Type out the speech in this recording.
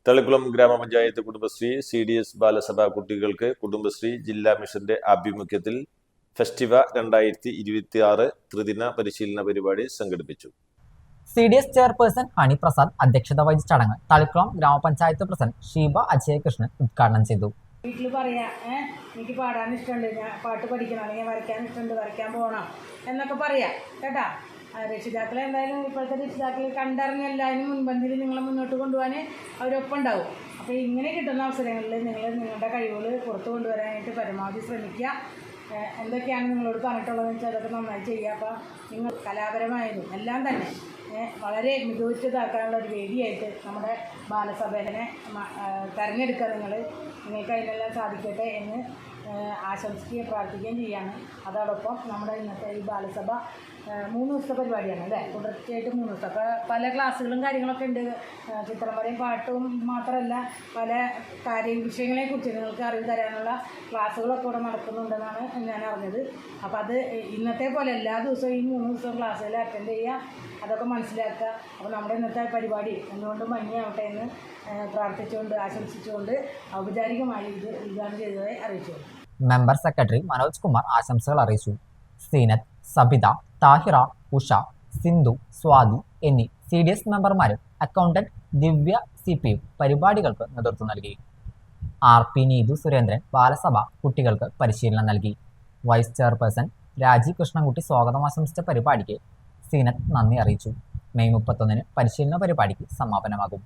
തളിക്കുളം ഗ്രാമപഞ്ചായത്ത് കുടുംബശ്രീ CDS ബാലസഭ കുട്ടികൾക്ക് കുടുംബശ്രീ ജില്ലാ മിഷന്റെ ആഭിമുഖ്യത്തിൽ ഫെസ്റ്റിവ 2026 ത്രിദിന പരിശീലന പരിപാടി സംഘടിപ്പിച്ചു. CDS ചെയർപേഴ്സൺ ഹണി പ്രസാദ് അധ്യക്ഷത വഹിച്ച ചടങ്ങ് തളിക്കുളം ഗ്രാമപഞ്ചായത്ത് പ്രസിഡന്റ് ഷീബ അജയകൃഷ്ണൻ ഉദ്ഘാടനം ചെയ്തു. വീട്ടിൽ പറയാ എനിക്ക് പാടാൻ ഇഷ്ടമുണ്ട്, ഞാൻ പാട്ട് പഠിക്കണം, അല്ലെങ്കിൽ വരയ്ക്കാൻ ഇഷ്ടമുണ്ട്, വരയ്ക്കാൻ പോകണം എന്നൊക്കെ പറയാം കേട്ടാ. രക്ഷിതാക്കളെ എന്തായാലും ഇപ്പോഴത്തെ രക്ഷിതാക്കൾ കണ്ടറിഞ്ഞ എല്ലാവരും മുൻപന്തിയിൽ നിങ്ങളെ മുന്നോട്ട് കൊണ്ടുപോകാൻ അവരൊപ്പം ഉണ്ടാവും. അപ്പോൾ ഇങ്ങനെ കിട്ടുന്ന അവസരങ്ങളിൽ നിങ്ങൾ നിങ്ങളുടെ കഴിവുകൾ പുറത്തു കൊണ്ടുവരാനായിട്ട് പരമാവധി ശ്രമിക്കുക. എന്തൊക്കെയാണ് നിങ്ങളോട് പറഞ്ഞിട്ടുള്ളതെന്ന് വെച്ചാൽ അതൊക്കെ നന്നായി ചെയ്യുക. അപ്പോൾ നിങ്ങൾ കലാപരമായതും എല്ലാം തന്നെ വളരെ മികവുറ്റതാക്കാനുള്ള ഒരു വേദിയായിട്ട് നമ്മുടെ ബാലസഭേനെ തിരഞ്ഞെടുക്കുക. നിങ്ങൾക്ക് അതിനെല്ലാം സാധിക്കട്ടെ എന്ന് ആശംസിക്കുകയും പ്രാർത്ഥിക്കുകയും ചെയ്യാണ്. അതോടൊപ്പം നമ്മുടെ ഇന്നത്തെ ഈ ബാലസഭ 3 ദിവസത്തെ പരിപാടിയാണ് അല്ലേ, തുടർച്ചയായിട്ട് 3 ദിവസം. അപ്പോൾ പല ക്ലാസ്സുകളും കാര്യങ്ങളൊക്കെ ഉണ്ട്. ചിത്രം വരെയും പാട്ടും മാത്രമല്ല, പല വിഷയങ്ങളെക്കുറിച്ച് നിങ്ങൾക്ക് അറിവ് തരാനുള്ള ക്ലാസ്സുകളൊക്കെ ഇവിടെ നടക്കുന്നുണ്ടെന്നാണ് ഞാൻ അറിഞ്ഞത്. അപ്പോൾ അത് ഇന്നത്തെ പോലെ എല്ലാ ദിവസവും ഈ 3 ദിവസം ക്ലാസ്സുകൾ അറ്റൻഡ് ചെയ്യുക, അതൊക്കെ മനസ്സിലാക്കുക. അപ്പോൾ നമ്മുടെ ഇന്നത്തെ പരിപാടി എന്തുകൊണ്ടും ഭംഗിയാവട്ടെ എന്ന് പ്രാർത്ഥിച്ചുകൊണ്ട് ആശംസിച്ചുകൊണ്ട് ഔപചാരികമായി ഇത് ഉദ്ഘാടനം ചെയ്തതായി അറിയിച്ചു. മെമ്പർ സെക്രട്ടറി മനോജ് കുമാർ ആശംസകൾ അറിയിച്ചു. സീനത്ത്, സബിത, താഹിറ, ഉഷ, സിന്ധു, സ്വാതി എന്നീ CDS മെമ്പർമാരും അക്കൗണ്ടന്റ് ദിവ്യ CP പരിപാടികൾക്ക് നേതൃത്വം നൽകി. RP നീതു സുരേന്ദ്രൻ ബാലസഭ കുട്ടികൾക്ക് പരിശീലനം നൽകി. വൈസ് ചെയർപേഴ്സൺ രാജി കൃഷ്ണൻകുട്ടി സ്വാഗതം ആശംസിച്ച പരിപാടിക്ക് സീനത്ത് നന്ദി അറിയിച്ചു. മെയ് 31 പരിശീലന പരിപാടിക്ക് സമാപനമാകും.